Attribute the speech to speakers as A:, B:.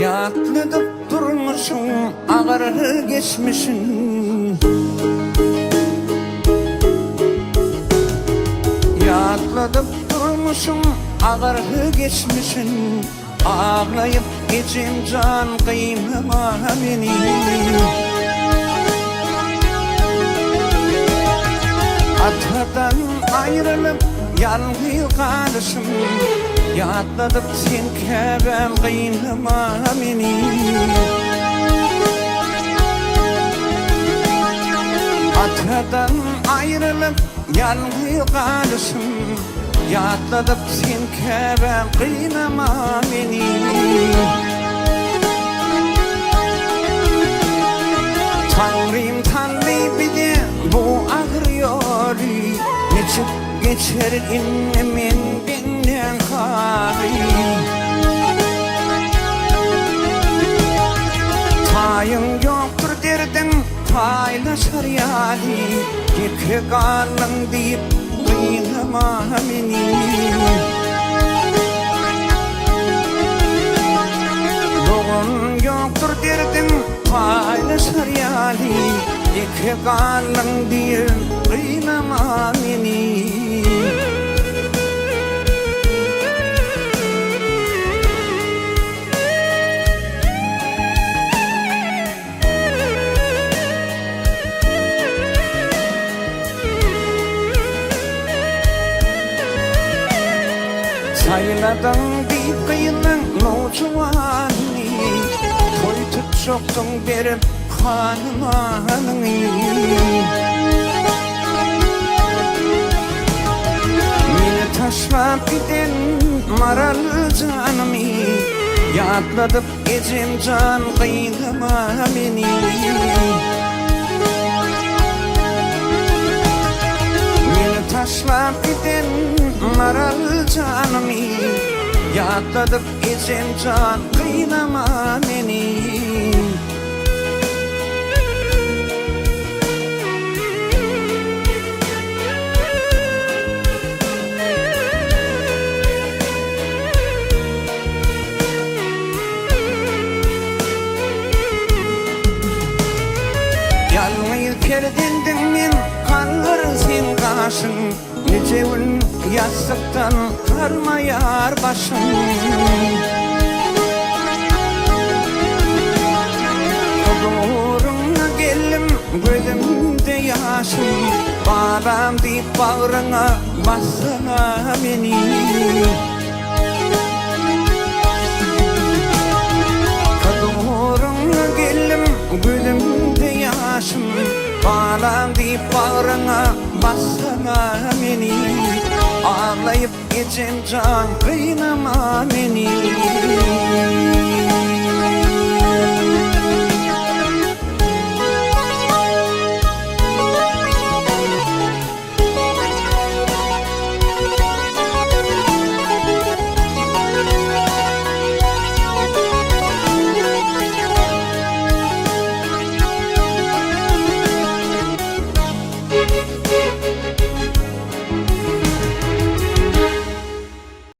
A: Yatlıdıp durmuşum ağır geçmişin, yatlıdıp durmuşum ağır geçmişin. Ağlayıp geçim can kıymama beni. Atadan ayrılıp yalnız kalışım, yatladıp sen keben kıynama beni. Atadan ayrılıp yalnız kalışım, yatladıp sen keben kıynama beni. Tanrım tanrı bide bu ağır yolu, geçip geçer innemin benden kari. Tayın yoktur derdim paylaşar yani, yıkı karnın deyip kıynama beni. Doğun yoktur derdim paylaşar yani, yıkı karnın deyip kıynama beni. Sayladan bir kıyının nocuvanı, toytup çoktun berip hanımanı. Meni taşlap giden maralı canımı, yatladıp gecem can kıynama beni. Meni taşlap giden maralı canımı, yatladıp gecem can kıynama beni. Yalnız perdendin men kanlar sen kaşın, necevin yastıktan karmayar başım. Doğruna geldim gözümde yaşım, bağlam deyip bağrına bassana beni. Doğruna geldim gözümde yaşım, bağlam deyip bağrına bassana beni. Ağlayıp geçem can kıynama beni.